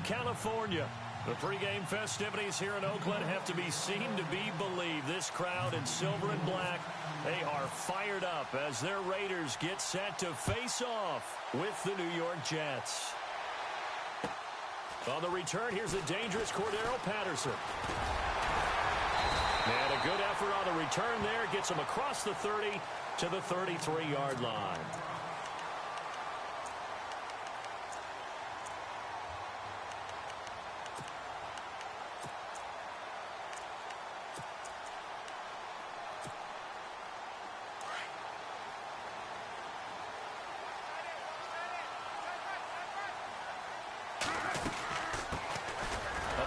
California. The pregame festivities here in Oakland have to be seen to be believed. This crowd in silver and black, they are fired up as their Raiders get set to face off with the New York Jets. On the return, here's the dangerous Cordero Patterson. And a good effort on the return there. Gets him across the 30 to the 33-yard line.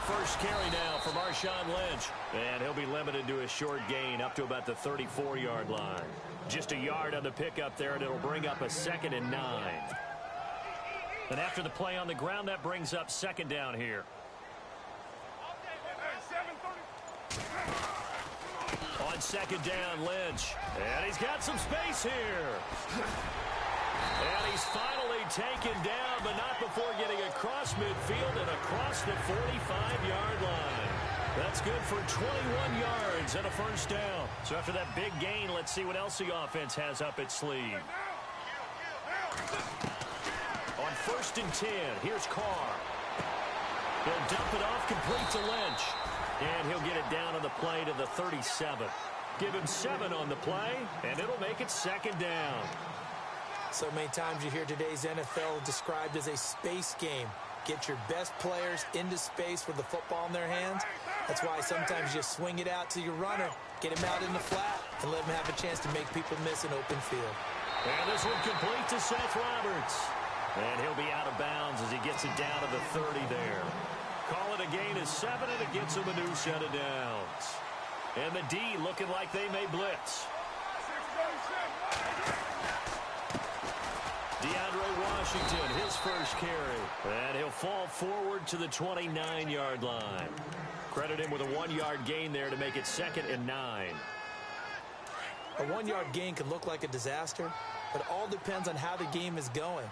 First carry now from Marshawn Lynch. And he'll be limited to a short gain up to about the 34-yard line. Just a yard on the pickup there, and it'll bring up a 2nd and 9. And after the play on the ground, that brings up 2nd down here. On 2nd down, Lynch. And he's got some space here. And he's finally taken down, but not before getting across midfield and across the 45-yard line. That's good for 21 yards and a first down. So after that big gain, let's see what else the offense has up its sleeve. On 1st and 10, here's Carr. He'll dump it off complete to Lynch. And he'll get it down on the play to the 37. Give him 7 on the play, and it'll make it 2nd down. So many times you hear today's NFL described as a space game. Get your best players into space with the football in their hands. That's why sometimes you swing it out to your runner, get him out in the flat, and let him have a chance to make people miss an open field. And this one complete to Seth Roberts. And he'll be out of bounds as he gets it down to the 30 there. Call it a gain of 7, and it gets him a new set of downs. And the D looking like they may blitz. DeAndre Washington, his first carry. And he'll fall forward to the 29-yard line. Credit him with a 1-yard gain there to make it 2nd and 9. A 1-yard gain can look like a disaster, but it all depends on how the game is going.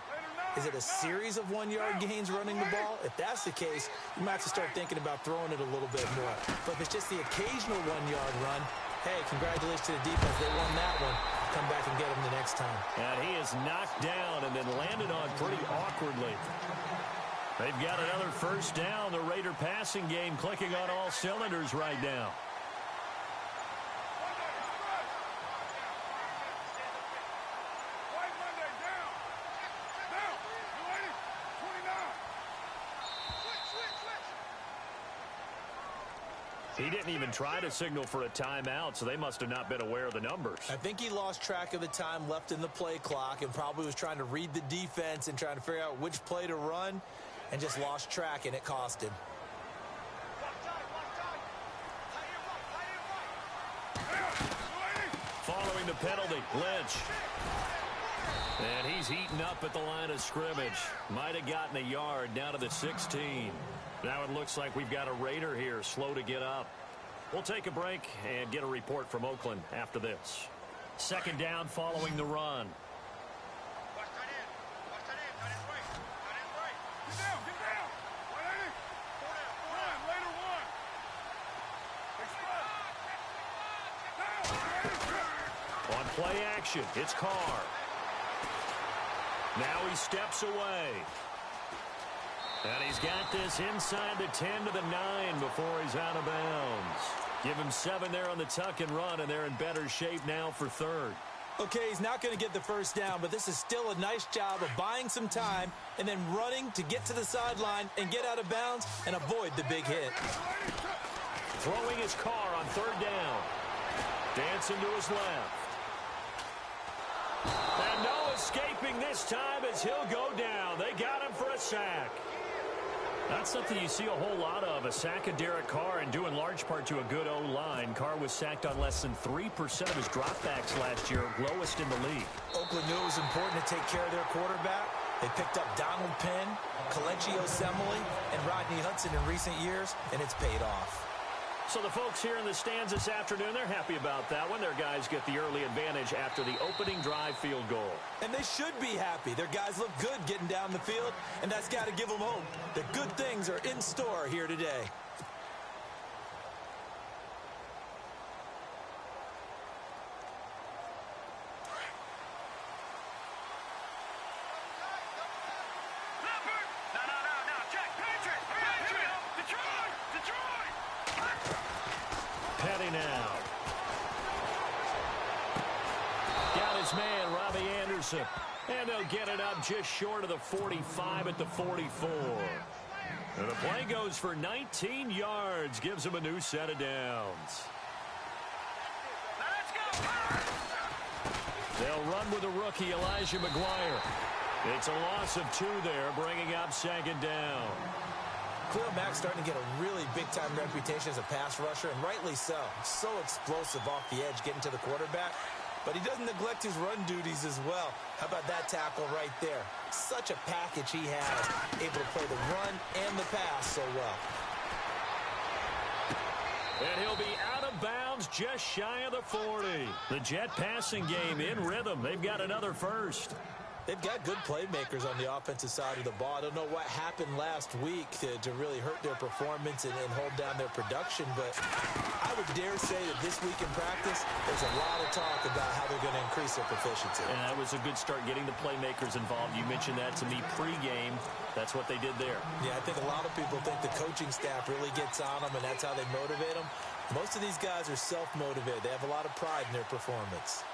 Is it a series of 1-yard gains running the ball? If that's the case, you might have to start thinking about throwing it a little bit more. But if it's just the occasional 1-yard run, hey, congratulations to the defense. They won that one. Come back and get him the next time. And he is knocked down and then landed on pretty awkwardly. They've got another first down. The Raider passing game clicking on all cylinders right now. He didn't even try to signal for a timeout, so they must have not been aware of the numbers. I think he lost track of the time left in the play clock and probably was trying to read the defense and trying to figure out which play to run and just lost track, and it cost him. Following the penalty, Lynch. And he's heating up at the line of scrimmage. Might have gotten a yard down to the 16. Now it looks like we've got a Raider here slow to get up. We'll take a break and get a report from Oakland after this. 2nd down following the run. On play action, it's Carr. Now he steps away. And he's got this inside the 10 to the 9 before he's out of bounds. Give him 7 there on the tuck and run, and they're in better shape now for 3rd. Okay, he's not going to get the first down, but this is still a nice job of buying some time and then running to get to the sideline and get out of bounds and avoid the big hit. Throwing his Carr on 3rd down. Dancing to his left. And no escaping this time as he'll go down. They got him for a sack. Not something you see a whole lot of, a sack of Derek Carr, and due in large part to a good O-line. Carr was sacked on less than 3% of his dropbacks last year, lowest in the league. Oakland knew it was important to take care of their quarterback. They picked up Donald Penn, Kelechi Osemele, and Rodney Hudson in recent years, and it's paid off. So the folks here in the stands this afternoon, they're happy about that one. Their guys get the early advantage after the opening drive field goal. And they should be happy. Their guys look good getting down the field, and that's got to give them hope that good things are in store here today. Now. Got his man, Robbie Anderson. And they'll get it up just short of the 45 at the 44. And the play goes for 19 yards. Gives him a new set of downs. Let's go. They'll run with the rookie, Elijah McGuire. It's a loss of 2 there, bringing up second down. Khalil Mack's starting to get a really big-time reputation as a pass rusher, and rightly so. So explosive off the edge, getting to the quarterback. But he doesn't neglect his run duties as well. How about that tackle right there? Such a package he has, able to play the run and the pass so well. And he'll be out of bounds just shy of the 40. The Jet passing game in rhythm. They've got another first. They've got good playmakers on the offensive side of the ball. I don't know what happened last week to really hurt their performance and hold down their production, but I would dare say that this week in practice, there's a lot of talk about how they're going to increase their proficiency. And that was a good start getting the playmakers involved. You mentioned that to me pregame. That's what they did there. Yeah, I think a lot of people think the coaching staff really gets on them, and that's how they motivate them. Most of these guys are self-motivated. They have a lot of pride in their performance.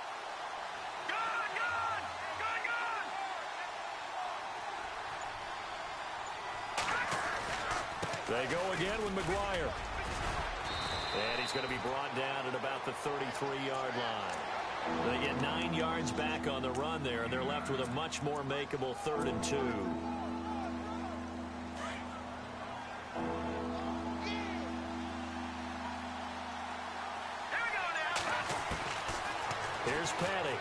They go again with McGuire. And he's going to be brought down at about the 33-yard line. They get 9 yards back on the run there, and they're left with a much more makeable 3rd and 2. Here's Petty.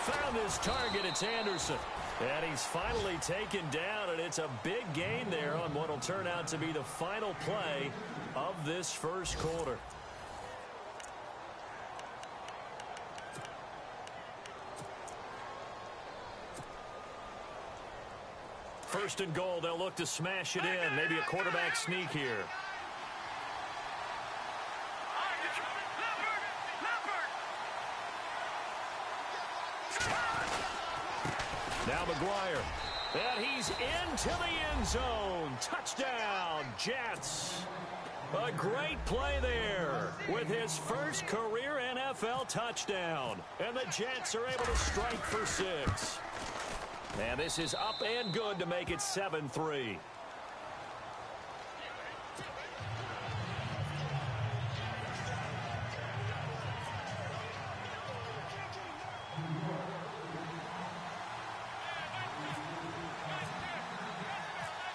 Found his target. It's Anderson. And he's finally taken down, and it's a big gain there on what will turn out to be the final play of this first quarter. First and goal, they'll look to smash it in. Maybe a quarterback sneak here. Now McGuire. And he's into the end zone. Touchdown, Jets. A great play there with his first career NFL touchdown. And the Jets are able to strike for 6. And this is up and good to make it 7-3.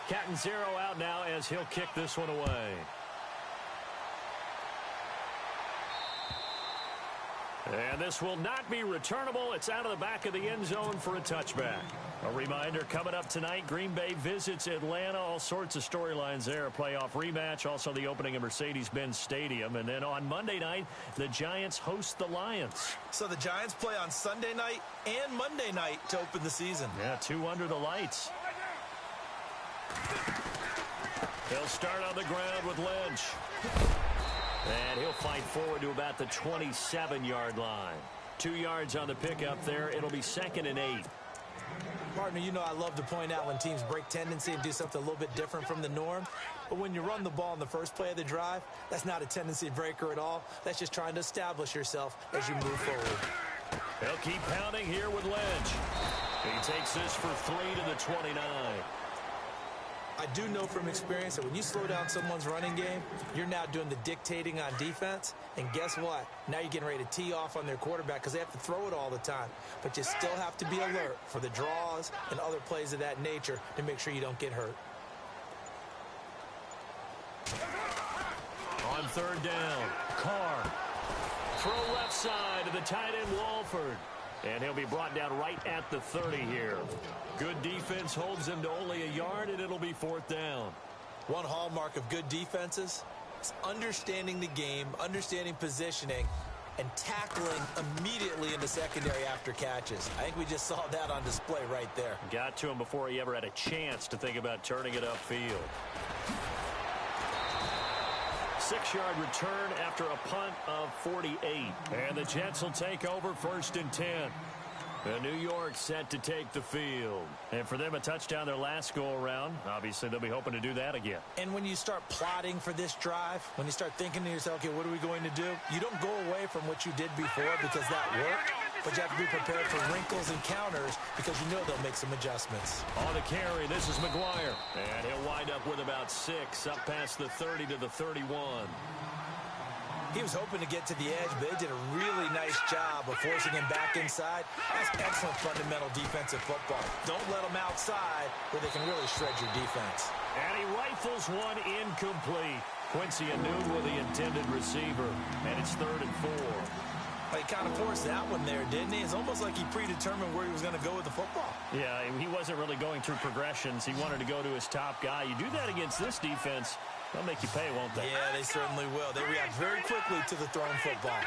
Captain Zero out now as he'll kick this one away. And this will not be returnable. It's out of the back of the end zone for a touchback. A reminder, coming up tonight, Green Bay visits Atlanta. All sorts of storylines there. A playoff rematch, also the opening of Mercedes-Benz Stadium. And then on Monday night, the Giants host the Lions. So the Giants play on Sunday night and Monday night to open the season. Yeah, 2 under the lights. They'll start on the ground with Lynch. And he'll fight forward to about the 27-yard line. 2 yards on the pickup there. It'll be 2nd and 8. Partner, you know I love to point out when teams break tendency and do something a little bit different from the norm. But when you run the ball in the first play of the drive, that's not a tendency breaker at all. That's just trying to establish yourself as you move forward. They'll keep pounding here with Lynch. He takes this for 3 to the 29. I do know from experience that when you slow down someone's running game, you're now doing the dictating on defense. And guess what? Now you're getting ready to tee off on their quarterback because they have to throw it all the time. But you still have to be alert for the draws and other plays of that nature to make sure you don't get hurt. On 3rd down, Carr. Throw left side to the tight end, Walford. And he'll be brought down right at the 30 here. Good defense holds him to only a yard, and it'll be 4th down. One hallmark of good defenses is understanding the game, understanding positioning, and tackling immediately in the secondary after catches. I think we just saw that on display right there. Got to him before he ever had a chance to think about turning it upfield. 6-yard return after a punt of 48. And the Jets will take over 1st and 10. And New York set to take the field. And for them, a touchdown their last go-around. Obviously, they'll be hoping to do that again. And when you start plotting for this drive, when you start thinking to yourself, okay, what are we going to do? You don't go away from what you did before because that worked. But you have to be prepared for wrinkles and counters because you know they'll make some adjustments. On the carry, this is McGuire. And he'll wind up with about 6, up past the 30 to the 31. He was hoping to get to the edge, but they did a really nice job of forcing him back inside. That's excellent fundamental defensive football. Don't let them outside where they can really shred your defense. And he rifles one incomplete. Quincy Anu with the intended receiver. And it's 3rd and 4. Well, he kind of forced that one there, didn't he? It's almost like he predetermined where he was going to go with the football. Yeah, he wasn't really going through progressions. He wanted to go to his top guy. You do that against this defense, they'll make you pay, won't they? Yeah, they certainly will. They react very quickly to the thrown football.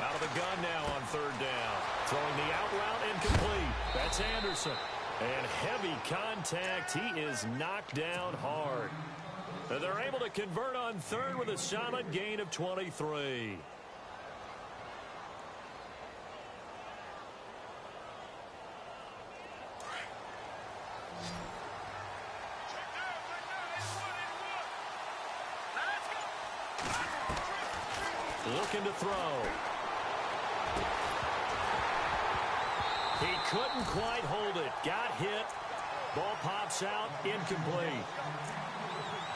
Out of the gun now on 3rd down. Throwing the out route incomplete. That's Anderson. And heavy contact. He is knocked down hard. They're able to convert on 3rd with a solid gain of 23. Looking to throw. He couldn't quite hold it. Got hit. Ball pops out. Incomplete.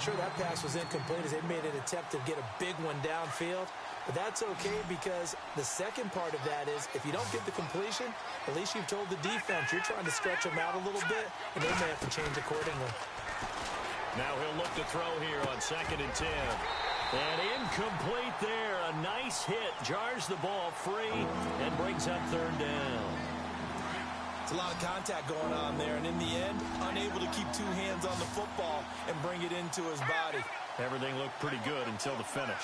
Sure, that pass was incomplete as they made an attempt to get a big one downfield. But that's okay because the second part of that is if you don't get the completion, at least you've told the defense you're trying to stretch them out a little bit, and they may have to change accordingly. Now he'll look to throw here on 2nd and 10. And incomplete there. A nice hit. Jars the ball free and brings up 3rd down. It's a lot of contact going on there, and in the end, unable to keep 2 hands on the football and bring it into his body. Everything looked pretty good until the finish.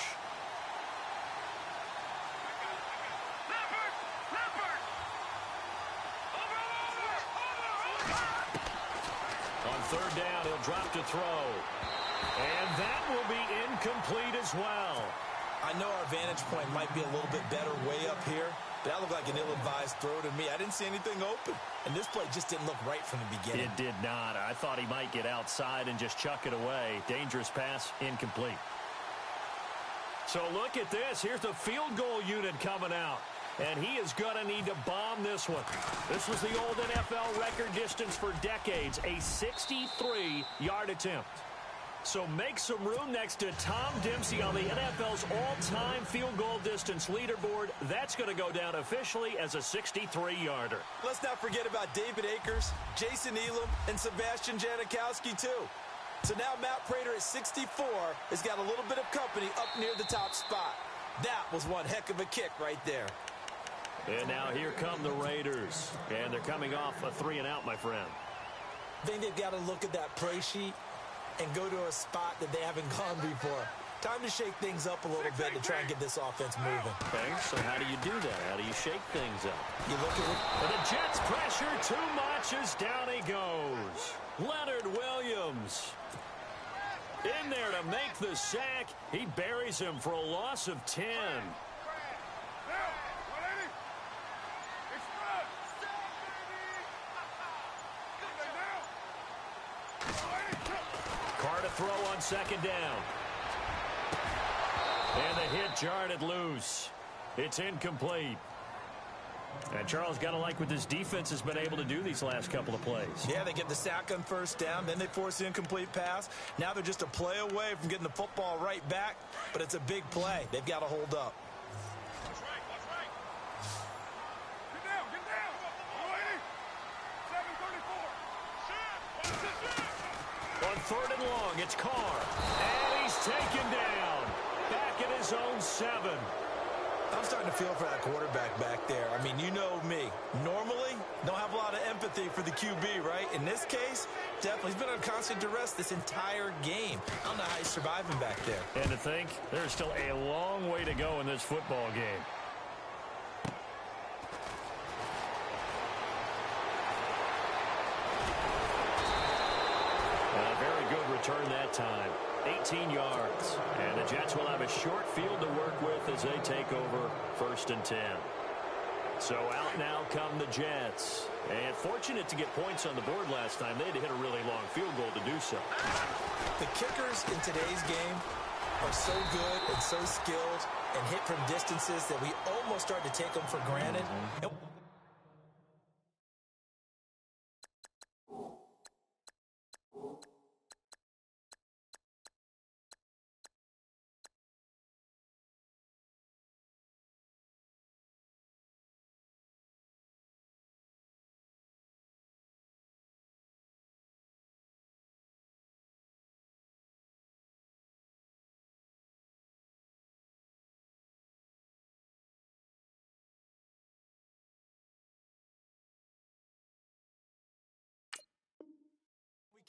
On 3rd down, he'll drop to throw. And that will be incomplete as well. I know our vantage point might be a little bit better way up here, but that looked like an ill-advised throw to me. I didn't see anything open, and this play just didn't look right from the beginning. It did not. I thought he might get outside and just chuck it away. Dangerous pass, incomplete. So look at this. Here's the field goal unit coming out. And he is going to need to bomb this one. This was the old NFL record distance for decades, a 63-yard attempt. So make some room next to Tom Dempsey on the NFL's all-time field goal distance leaderboard. That's going to go down officially as a 63-yarder. Let's not forget about David Akers, Jason Elam, and Sebastian Janikowski, too. So now Matt Prater at 64 has got a little bit of company up near the top spot. That was one heck of a kick right there. And now here come the Raiders. And they're coming off a 3-and-out, my friend. I think they've got to look at that play sheet and go to a spot that they haven't gone before. Time to shake things up a little bit to try and get this offense moving. Okay, so how do you do that? How do you shake things up? You look at it. The Jets pressure too much as down he goes. Leonard Williams in there to make the sack. He buries him for a loss of 10. Carr to throw on 2nd down. And the hit jarred it loose. It's incomplete. And Charles, got to like what this defense has been able to do these last couple of plays. Yeah, they get the sack on 1st down, then they force the incomplete pass. Now they're just a play away from getting the football right back, but it's a big play. They've got to hold up. Watch right. Get down. 734. On 3rd and long, it's Carr. And he's taken down. own 7. I'm starting to feel for that quarterback back there. I mean, you know me. Normally, don't have a lot of empathy for the QB, right? In this case, definitely. He's been on constant duress this entire game. I don't know how he's surviving back there. And to think, there's still a long way to go in this football game. A very good return that time. 18 yards. And the Jets will have a short field to work with as they take over 1st and 10. So out now come the Jets. And fortunate to get points on the board last time. They had to hit a really long field goal to do so. The kickers in today's game are so good and so skilled and hit from distances that we almost start to take them for granted.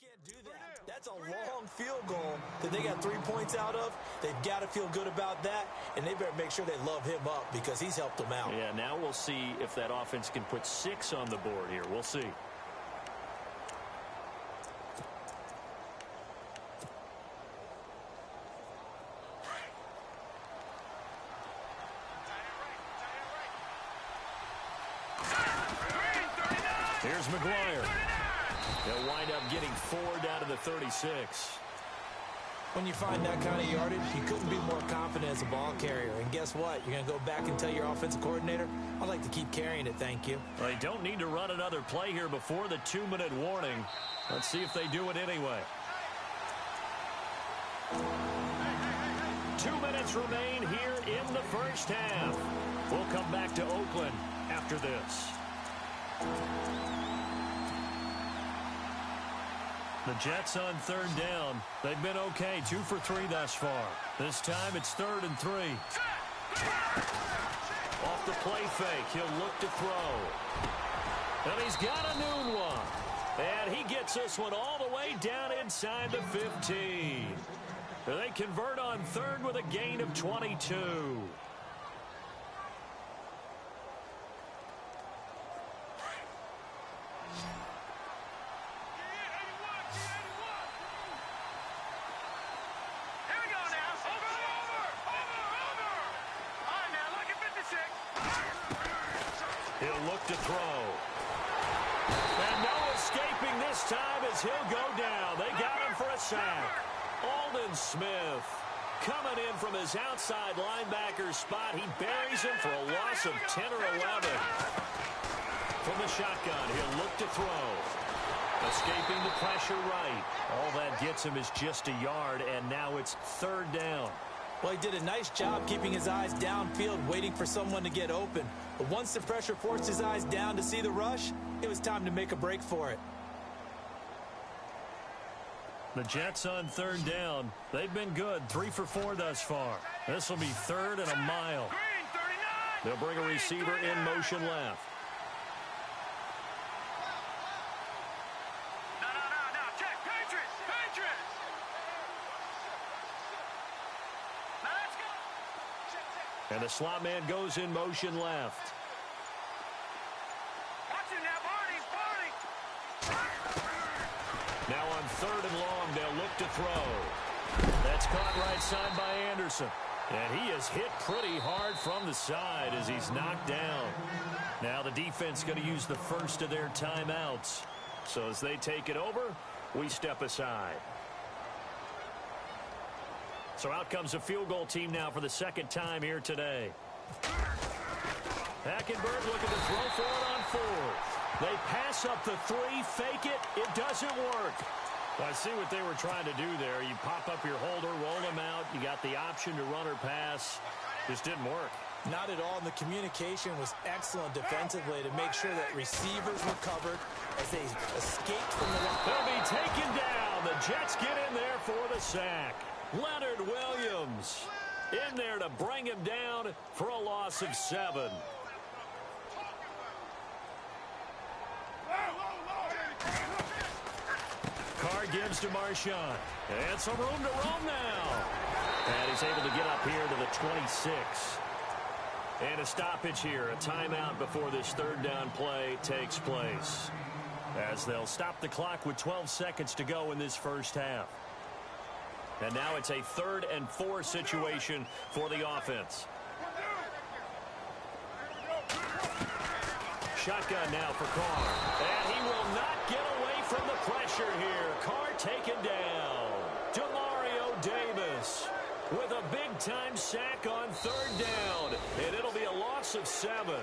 Can't do that. That's a long field goal that they got 3 points out of. They've got to feel good about that, and they better make sure they love him up because he's helped them out. Yeah, now we'll see if that offense can put 6 on the board here. We'll see. Here's McGuire. They'll wind up getting 4 down to the 36. When you find that kind of yardage, you couldn't be more confident as a ball carrier. And guess what? You're going to go back and tell your offensive coordinator, I'd like to keep carrying it, thank you. Well, they don't need to run another play here before the 2-minute warning. Let's see if they do it anyway. 2 minutes remain here in the first half. We'll come back to Oakland after this. The Jets on 3rd down. They've been okay, 2 for 3 thus far. This time it's 3rd and 3. Off the play fake, he'll look to throw. And he's got a noon one. And he gets this one all the way down inside the 15. They convert on 3rd with a gain of 22. He'll look to throw. And no escaping this time as he'll go down. They got him for a sack. Aldon Smith coming in from his outside linebacker spot. He buries him for a loss of 10 or 11. From the shotgun, he'll look to throw. Escaping the pressure right. All that gets him is just a yard, and now it's 3rd down. Well, he did a nice job keeping his eyes downfield, waiting for someone to get open. But once the pressure forced his eyes down to see the rush, it was time to make a break for it. The Jets on 3rd down. They've been good, 3 for 4 thus far. This will be 3rd and a mile. They'll bring a receiver in motion left. And the slot man goes in motion left. Now on 3rd and long, they'll look to throw. That's caught right side by Anderson. And he is hit pretty hard from the side as he's knocked down. Now the defense going to use the first of their timeouts. So as they take it over, we step aside. So out comes a field goal team now for the 2nd time here today. Hackenberg looking to throw for it on 4th. They pass up the 3, fake it. It doesn't work. I see what they were trying to do there. You pop up your holder, roll him out. You got the option to run or pass. Just didn't work. Not at all. And the communication was excellent defensively to make sure that receivers were covered as they escaped from the line. They'll be taken down. The Jets get in there for the sack. Leonard Williams in there to bring him down for a loss of 7. Carr gives to Marshawn. And some room to roam now. And he's able to get up here to the 26. And a stoppage here, a timeout before this third down play takes place, as they'll stop the clock with 12 seconds to go in this first half. And now it's a 3rd and 4 situation for the offense. Shotgun now for Carr. And he will not get away from the pressure here. Carr taken down. Demario Davis with a big-time sack on 3rd down. And it'll be a loss of 7.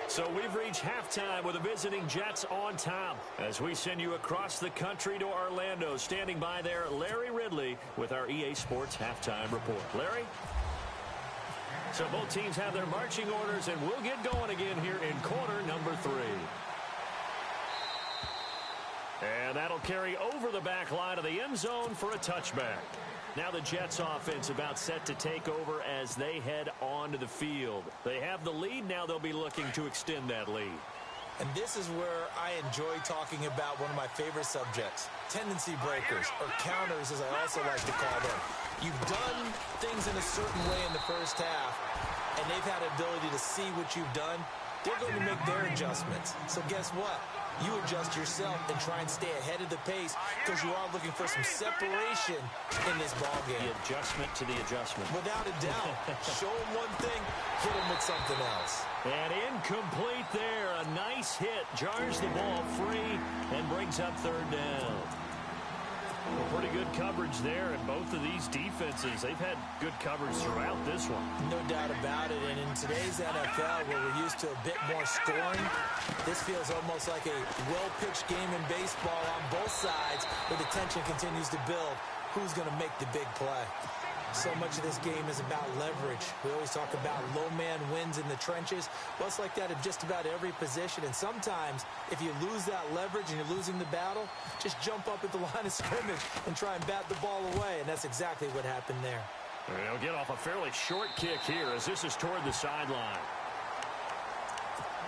So we've reached halftime with the visiting Jets on top as we send you across the country to Orlando. Standing by there, Larry Ridley with our EA Sports Halftime Report. Larry? So both teams have their marching orders, and we'll get going again here in quarter number 3. And that'll carry over the back line of the end zone for a touchback. Now the Jets offense about set to take over as they head onto the field. They have the lead. Now they'll be looking to extend that lead. And this is where I enjoy talking about one of my favorite subjects, tendency breakers, or counters as I also like to call them. You've done things in a certain way in the first half, and they've had the ability to see what you've done. They're going to make their adjustments. So guess what? You adjust yourself and try and stay ahead of the pace because you are looking for some separation in this ball game. The adjustment to the adjustment. Without a doubt. Show them one thing, hit them with something else. And incomplete there. A nice hit. Jars the ball free and brings up 3rd down. Well, pretty good coverage there, and both of these defenses, they've had good coverage throughout this one. No doubt about it, and in today's NFL, where we're used to a bit more scoring, this feels almost like a well-pitched game in baseball on both sides, where the tension continues to build. Who's going to make the big play? So much of this game is about leverage. We always talk about low man wins in the trenches. Well, it's like that at just about every position. And sometimes, if you lose that leverage and you're losing the battle, just jump up at the line of scrimmage and try and bat the ball away. And that's exactly what happened there. They'll get off a fairly short kick here as this is toward the sideline.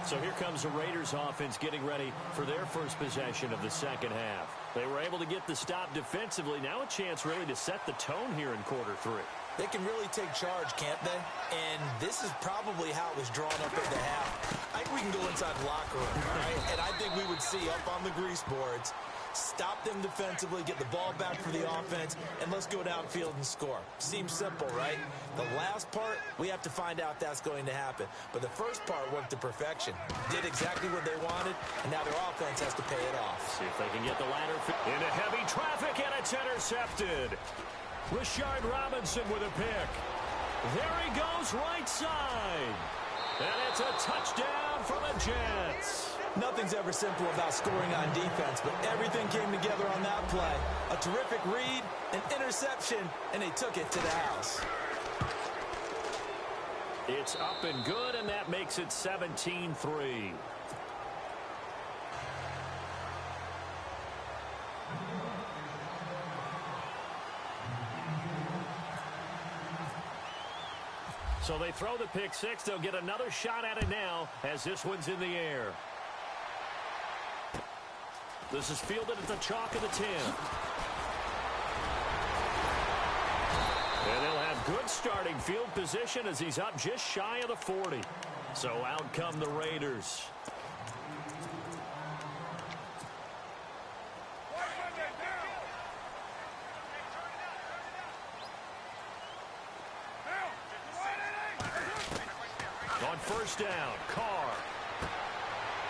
So here comes the Raiders offense getting ready for their first possession of the second half. They were able to get the stop defensively. Now a chance really to set the tone here in quarter 3. They can really take charge, can't they? And this is probably how it was drawn up at the half. I think we can go inside the locker room, all right? And I think we would see up on the grease boards, stop them defensively, get the ball back for the offense, and let's go downfield and score. Seems simple, right? The last part, we have to find out that's going to happen. But the first part worked to perfection. Did exactly what they wanted, and now their offense has to pay it off. See if they can get the ladder into heavy traffic, and it's intercepted. Rashard Robinson with a pick. There he goes right side. And it's a touchdown for the Jets. Nothing's ever simple about scoring on defense, but everything came together on that play. A terrific read, an interception, and they took it to the house. It's up and good, and that makes it 17-3. So they throw the pick six. They'll get another shot at it now as this one's in the air. This is fielded at the chalk of the 10. And they'll have good starting field position as he's up just shy of the 40. So out come the Raiders. On first down, Carr.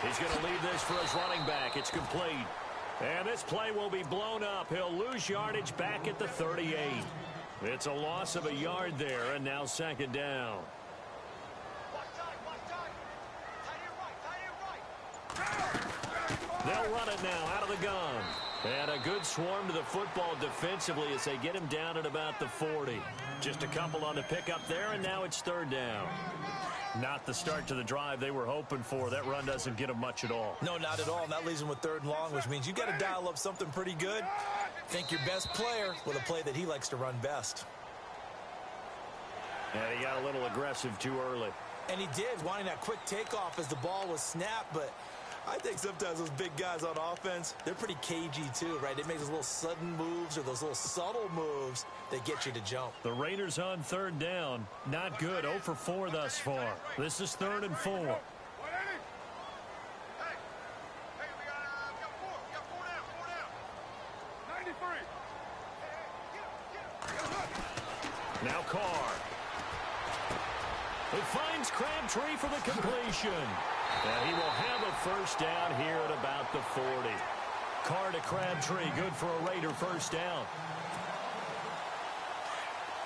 He's going to leave this for his running back. It's complete. And this play will be blown up. He'll lose yardage back at the 38. It's a loss of a yard there, and now second down. They'll run it now out of the gun. And a good swarm to the football defensively as they get him down at about the 40. Just a couple on the pickup there, and now it's third down. Not the start to the drive they were hoping for. That run doesn't get them much at all. No, not at all. And that leaves them with third and long, which means you got to dial up something pretty good. Think your best player with a play that he likes to run best. And he got a little aggressive too early. And he did, wanting that quick takeoff as the ball was snapped. But I think sometimes those big guys on offense, they're pretty cagey too, right? They make those little sudden moves or those little subtle moves that get you to jump. The Raiders on third down. Not good. 0 for 4 thus far. This is 3rd and 4. Hey, we got 4 down. 93. Now Carr. He finds Crabtree for the completion. And he will have a first down here at about the 40. Carr to Crabtree. Good for a Raider first down.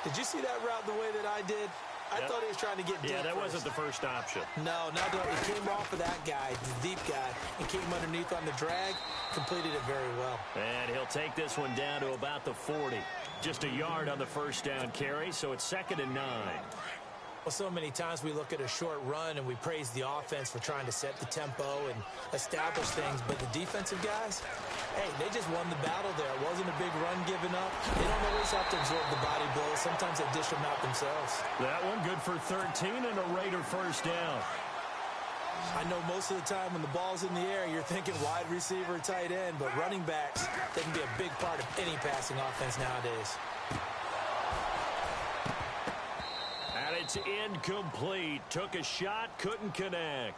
Did you see that route the way that I did? I thought he was trying to get deep. Yeah, that first. wasn't the first option. No, it came off of that guy, the deep guy, and came underneath on the drag, completed it very well. And he'll take this one down to about the 40. Just a yard on the first down carry, so it's 2nd and 9. Well, so many times we look at a short run and we praise the offense for trying to set the tempo and establish things, but the defensive guys, hey, they just won the battle there. It wasn't a big run given up. They don't always have to absorb the body blows. Sometimes they dish them out themselves. That one good for 13 and a Raider first down. I know most of the time when the ball's in the air, you're thinking wide receiver, tight end, but running backs, they can be a big part of any passing offense nowadays. And it's incomplete. Took a shot, couldn't connect.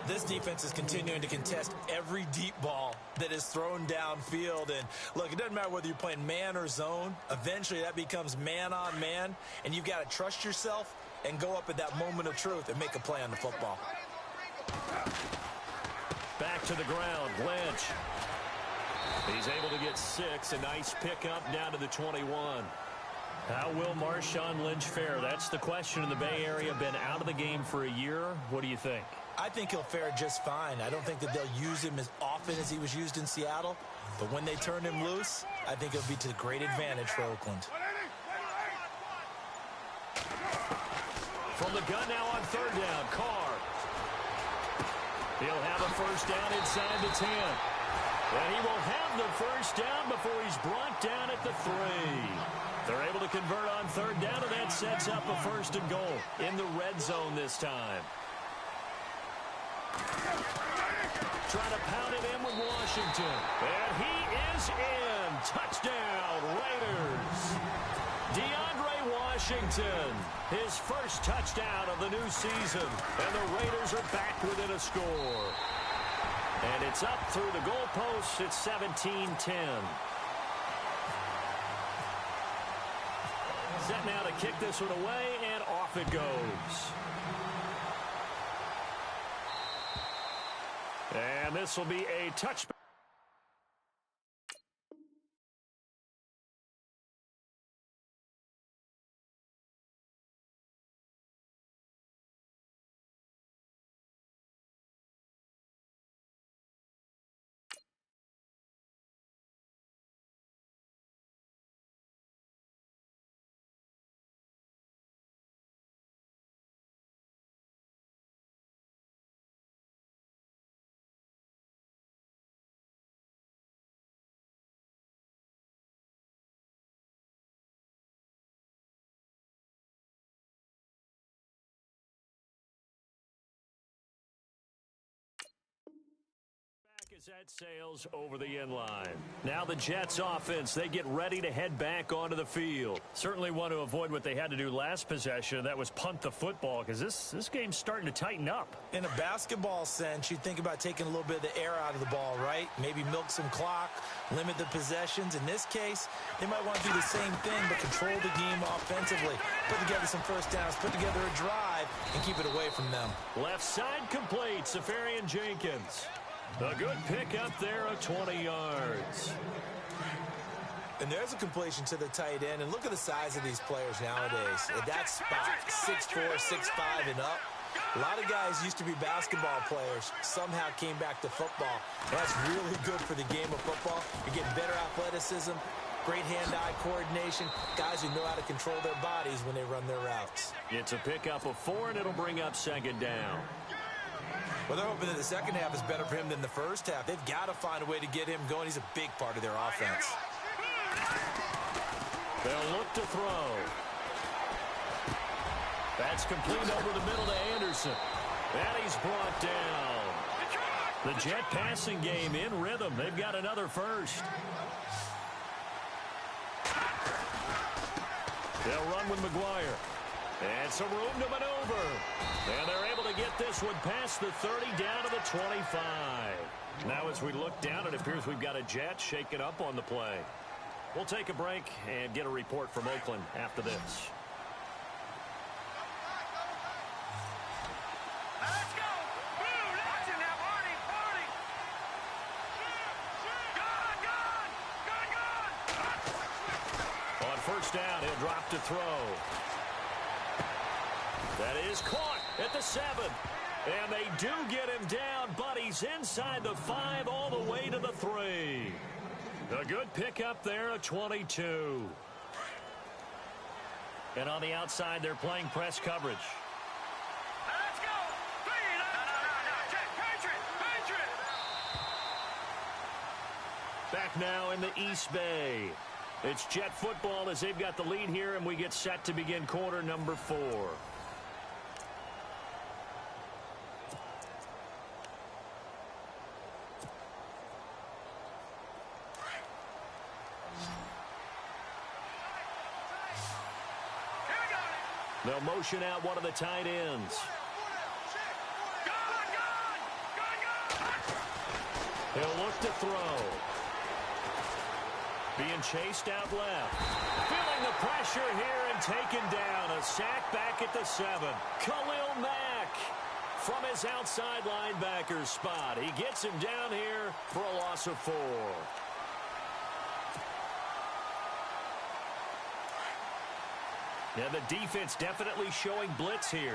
This defense is continuing to contest every deep ball that is thrown downfield. And, look, it doesn't matter whether you're playing man or zone. Eventually, that becomes man-on-man, and you've got to trust yourself and go up at that moment of truth and make a play on the football. Back to the ground, Lynch. He's able to get 6. A nice pickup down to the 21. How will Marshawn Lynch fare? That's the question in the Bay Area. Been out of the game for a year. What do you think? I think he'll fare just fine. I don't think that they'll use him as often as he was used in Seattle. But when they turn him loose, I think it'll be to great advantage for Oakland. From the gun now on third down, Carr. He'll have a first down inside the 10. And he will have the first down before he's brought down at the 3. They're able to convert on third down, and that sets up a 1st and goal in the red zone this time. Trying to pound it in with Washington. And he is in. Touchdown, Raiders. DeAndre Washington, his first touchdown of the new season. And the Raiders are back within a score. And it's up through the goalposts. It's 17-10. Set now to kick this one away, and off it goes. And this will be a touchback. As that sails over the end line. Now the Jets offense, they get ready to head back onto the field. Certainly want to avoid what they had to do last possession. That was punt the football, because this game's starting to tighten up. In a basketball sense, you think about taking a little bit of the air out of the ball, right? Maybe milk some clock, limit the possessions. In this case, they might want to do the same thing, but control the game offensively. Put together some first downs, put together a drive, and keep it away from them. Left side complete, Safarian Jenkins. A good pickup there of 20 yards. And there's a completion to the tight end. And look at the size of these players nowadays. At that spot, 6'4", 6'5", and up. A lot of guys used to be basketball players. Somehow came back to football. That's really good for the game of football. You're getting better athleticism, great hand-eye coordination, guys who know how to control their bodies when they run their routes. It's a pickup of 4, and it'll bring up 2nd down. Well, they're hoping that the second half is better for him than the first half. They've got to find a way to get him going. He's a big part of their offense. They'll look to throw. That's complete over the middle to Anderson. And he's brought down. The Jet passing game in rhythm. They've got another first. They'll run with McGuire. And some room to maneuver. And they're able to get this one past the 30 down to the 25. Now as we look down, it appears we've got a Jet shaking up on the play. We'll take a break and get a report from Oakland after this. Let's go! Blue, watching that party, party! Gun! On first down, he'll drop to throw. That is caught at the 7. And they do get him down, but he's inside the 5 all the way to the 3. A good pickup there, a 22. And on the outside, they're playing press coverage. Let's go! No. Check, Patriot! Back now in the East Bay. It's Jet football as they've got the lead here, and we get set to begin quarter number 4. They'll motion out one of the tight ends. He'll look to throw. Being chased out left. Feeling the pressure here and taken down. A sack back at the 7. Khalil Mack from his outside linebacker spot. He gets him down here for a loss of 4. Yeah, the defense definitely showing blitz here. Here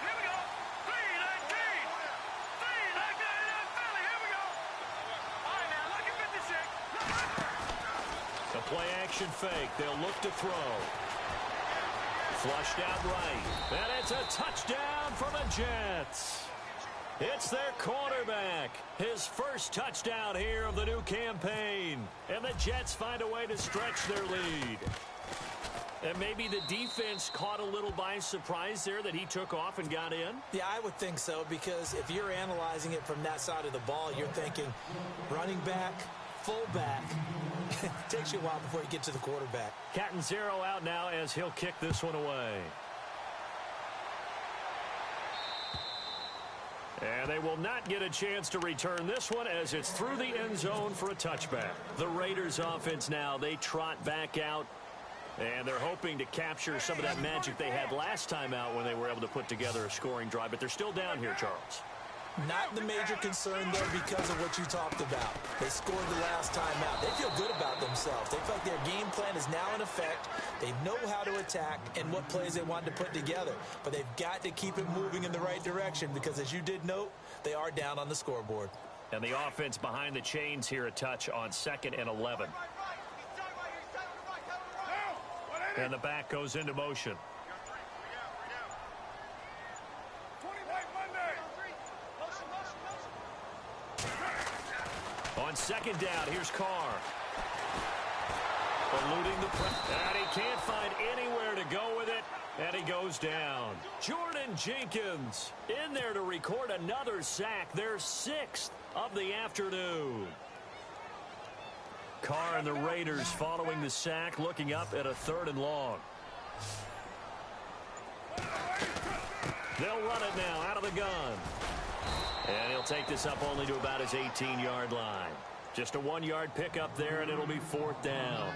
we go. 3-19. Philly, here we go. All right, now, look at 56. A play action fake. They'll look to throw. Flushed out right. And it's a touchdown for the Jets. It's their quarterback. His first touchdown here of the new campaign. And the Jets find a way to stretch their lead. And maybe the defense caught a little by surprise there that he took off and got in? Yeah, I would think so, because if you're analyzing it from that side of the ball, you're thinking running back, fullback. It takes you a while before you get to the quarterback. Catanzaro out now as he'll kick this one away. And they will not get a chance to return this one as it's through the end zone for a touchback. The Raiders offense now, they trot back out. And they're hoping to capture some of that magic they had last time out when they were able to put together a scoring drive. But they're still down here, Charles. Not the major concern, though, because of what you talked about. They scored the last time out. They feel good about themselves. They feel like their game plan is now in effect. They know how to attack and what plays they want to put together. But they've got to keep it moving in the right direction because, as you did note, they are down on the scoreboard. And the offense behind the chains here, a touch on 2nd and 11. And the back goes into motion. On 2nd down, here's Carr. Eluding the press. And he can't find anywhere to go with it. And he goes down. Jordan Jenkins in there to record another sack. Their 6th of the afternoon. Carr and the Raiders following the sack, looking up at a 3rd and long. They'll run it now out of the gun. And he'll take this up only to about his 18-yard line. Just a 1-yard pickup there, and it'll be 4th down.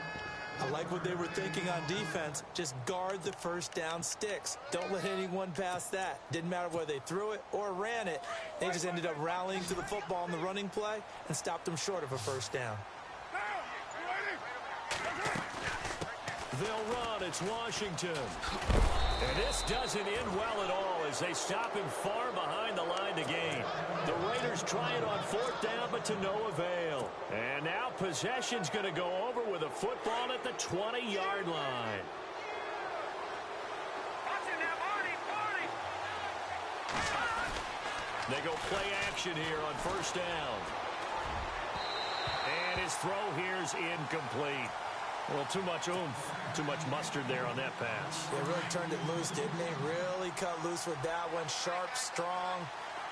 I like what they were thinking on defense. Just guard the first down sticks. Don't let anyone pass that. Didn't matter whether they threw it or ran it. They just ended up rallying to the football in the running play and stopped them short of a first down. They'll run. It's Washington. And this doesn't end well at all as they stop him far behind the line to gain. The Raiders try it on 4th down, but to no avail. And now possession's going to go over with a football at the 20-yard line. They go play action here on 1st down. And his throw here's incomplete. Well, too much oomph, too much mustard there on that pass. They really turned it loose, didn't they? Really cut loose with that one. Sharp, strong.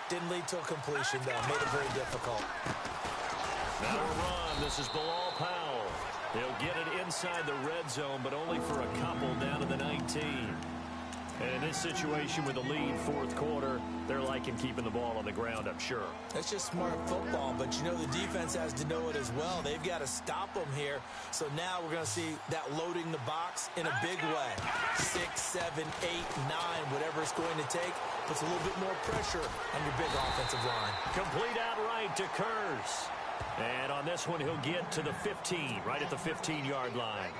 Didn't lead to a completion, though. Made it very difficult. Now a run. This is Bilal Powell. He'll get it inside the red zone, but only for a couple down to the 19. And in this situation with a lead fourth quarter, they're liking keeping the ball on the ground, I'm sure. That's just smart football, but you know the defense has to know it as well. They've got to stop them here. So now we're going to see that loading the box in a big way. 6, 7, 8, 9, whatever it's going to take, puts a little bit more pressure on your big offensive line. Complete outright to Kurz. And on this one, he'll get to the 15, right at the 15-yard line.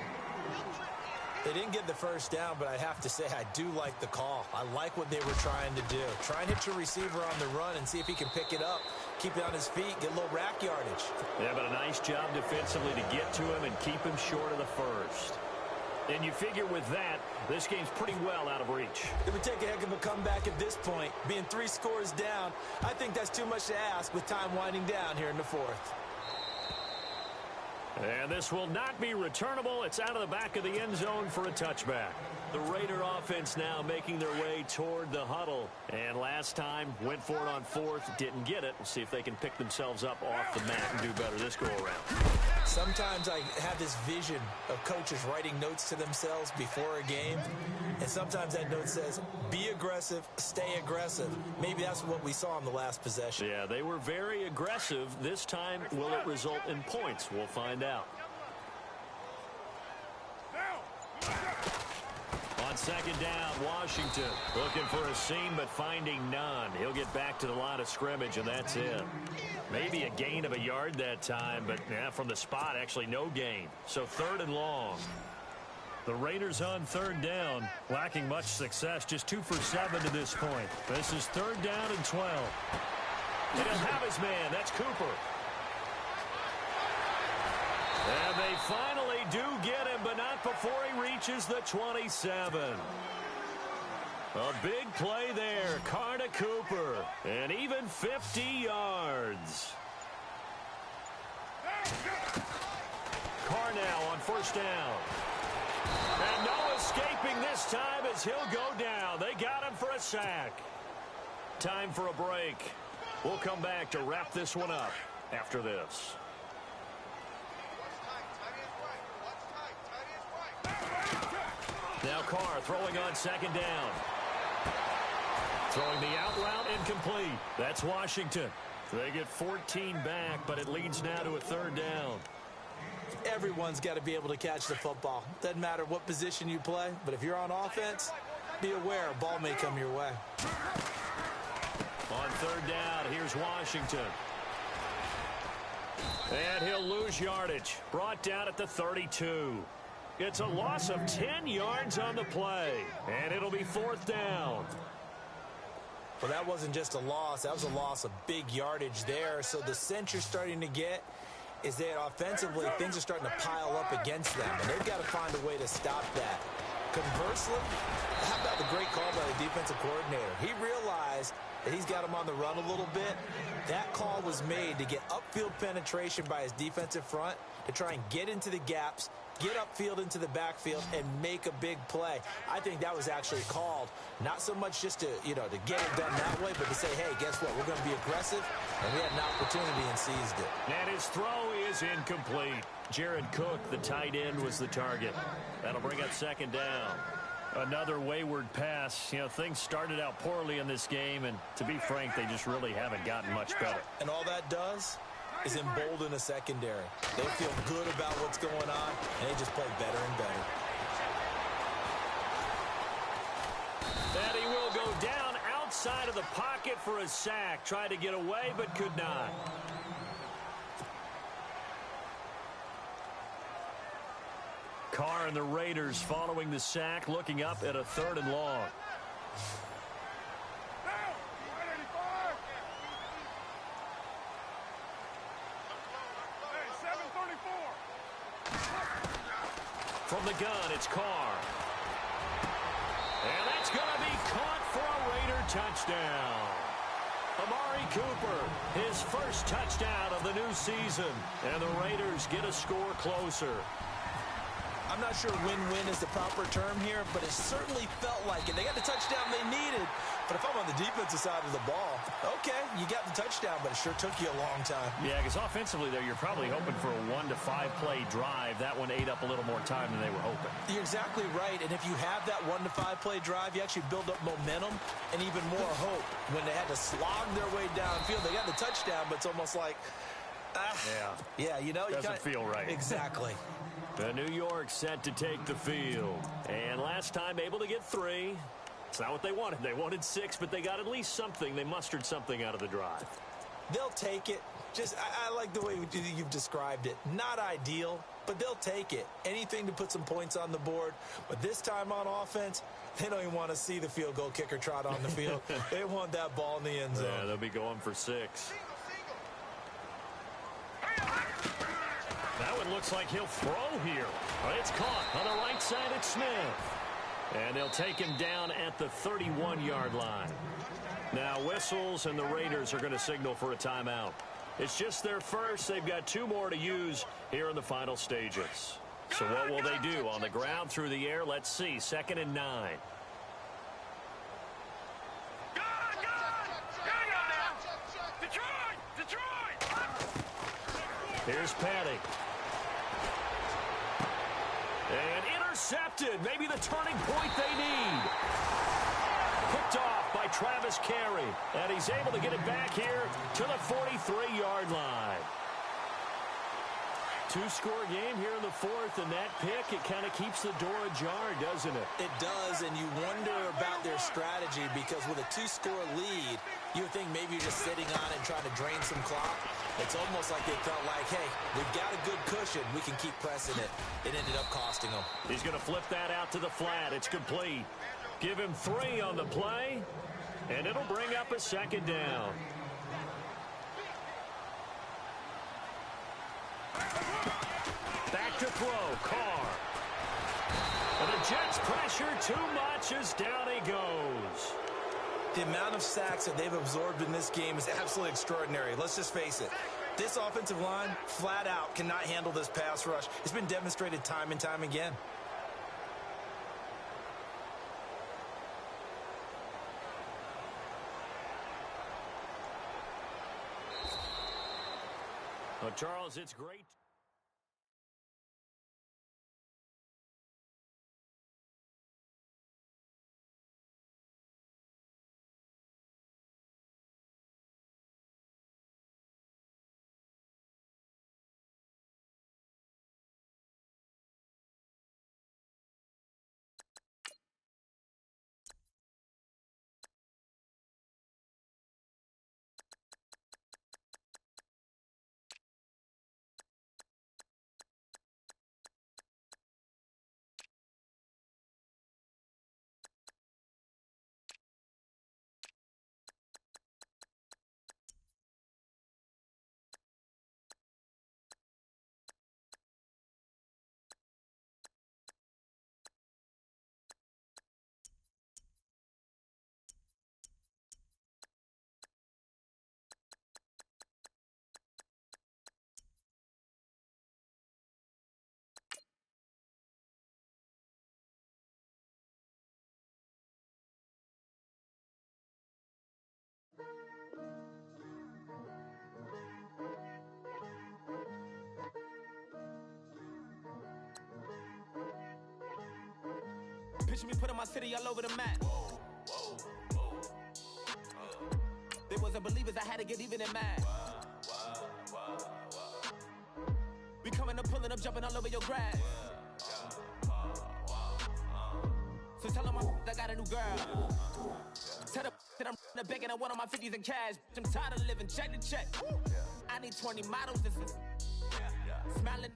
They didn't get the first down, but I have to say I do like the call. I like what they were trying to do. Try and hit your receiver on the run and see if he can pick it up, keep it on his feet, get a little rack yardage. Yeah, but a nice job defensively to get to him and keep him short of the first. And you figure with that, this game's pretty well out of reach. It would take a heck of a comeback at this point. Being 3 scores down, I think that's too much to ask with time winding down here in the fourth. And this will not be returnable. It's out of the back of the end zone for a touchback. The Raider offense now making their way toward the huddle. And last time, went for it on fourth, didn't get it. We'll see if they can pick themselves up off the mat and do better this go-around. Sometimes I have this vision of coaches writing notes to themselves before a game. And sometimes that note says, be aggressive, stay aggressive. Maybe that's what we saw in the last possession. Yeah, they were very aggressive. This time, will it result in points? We'll find out. On second down, Washington looking for a seam but finding none. He'll get back to the line of scrimmage, and that's it. Maybe a gain of a yard that time, but yeah, from the spot, actually no gain. So third and long. The Raiders on third down, lacking much success, just 2 for 7 to this point. This is third down and 12. And he'll have his man. That's Cooper. And they finally do get him, but not before he reaches the 27. A big play there. Carr to Cooper. And even 50 yards. Carr now on first down. And no escaping this time as he'll go down. They got him for a sack. Time for a break. We'll come back to wrap this one up after this. Now Carr throwing on second down. Throwing the out route incomplete. That's Washington. They get 14 back, but it leads now to a third down. Everyone's got to be able to catch the football. Doesn't matter what position you play, but if you're on offense, be aware a ball may come your way. On third down, here's Washington. And he'll lose yardage. Brought down at the 32. It's a loss of 10 yards on the play. And it'll be fourth down. Well, that wasn't just a loss. That was a loss of big yardage there. So the sense you're starting to get is that offensively things are starting to pile up against them, and they've got to find a way to stop that. Conversely, how about the great call by the defensive coordinator? He realized that he's got him on the run a little bit. That call was made to get upfield penetration by his defensive front to try and get into the gaps, get upfield into the backfield, and make a big play. I think that was actually called, not so much just to, to get it done that way, but to say, hey, guess what? We're going to be aggressive, and we had an opportunity and seized it. And his throw is incomplete. Jared Cook, the tight end, was the target. That'll bring up second down. Another wayward pass. Things started out poorly in this game, and to be frank, they just really haven't gotten much better. And all that does is embolden a secondary. They feel good about what's going on, and they just play better and better. And he will go down outside of the pocket for a sack. Tried to get away, but could not. Carr and the Raiders following the sack, looking up at a third and long. From the gun, it's Carr. And that's going to be caught for a Raider touchdown. Amari Cooper, his first touchdown of the new season. And the Raiders get a score closer. I'm not sure win-win is the proper term here, but it certainly felt like it. They got the touchdown they needed, but if I'm on the defensive side of the ball, okay, you got the touchdown, but it sure took you a long time. Yeah, because offensively, though, you're probably hoping for a 1 to 5 play drive. That one ate up a little more time than they were hoping. You're exactly right, and if you have that 1 to 5 play drive, you actually build up momentum and even more hope. When they had to slog their way downfield, they got the touchdown, but it's almost like, yeah, you know, doesn't feel right. Exactly. The New York set to take the field, and last time able to get 3. It's not what they wanted. They wanted 6, but they got at least something. They mustered something out of the drive. They'll take it. I like the way you've described it. Not ideal, but they'll take it. Anything to put some points on the board. But this time on offense, they don't even want to see the field goal kicker trot on the field. They want that ball in the end zone. Yeah, they'll be going for 6. That one looks like he'll throw here. It's caught on the right side at Smith. And they'll take him down at the 31-yard line. Now whistles, and the Raiders are going to signal for a timeout. It's just their first. They've got 2 more to use here in the final stages. So what will they do? On the ground, through the air? Let's see. 2nd and 9. Here's Patty. And intercepted. Maybe the turning point they need. Picked off by Travis Carey. And he's able to get it back here to the 43-yard line. 2-score game here in the 4th, and that pick, it kind of keeps the door ajar, doesn't it? It does, and you wonder about their strategy because with a 2-score lead, you would think maybe you're just sitting on it and trying to drain some clock. It's almost like they felt like, hey, we've got a good cushion. We can keep pressing it. It ended up costing them. He's going to flip that out to the flat. It's complete. Give him 3 on the play, and it'll bring up a 2nd down. Back to throw, Carr. And the Jets pressure too much as down he goes. The amount of sacks that they've absorbed in this game is absolutely extraordinary. Let's just face it. This offensive line, flat out, cannot handle this pass rush. It's been demonstrated time and time again. Well, Charles, it's great. Picture me putting my city all over the map. They wasn't believers, I had to get even in mad. We coming up, pulling up, jumping all over your grass. So tell them I got a new girl. Tell them that I'm the bank and I want all my 50s in cash. I'm tired of living check to check. I need 20 models. This is smiling.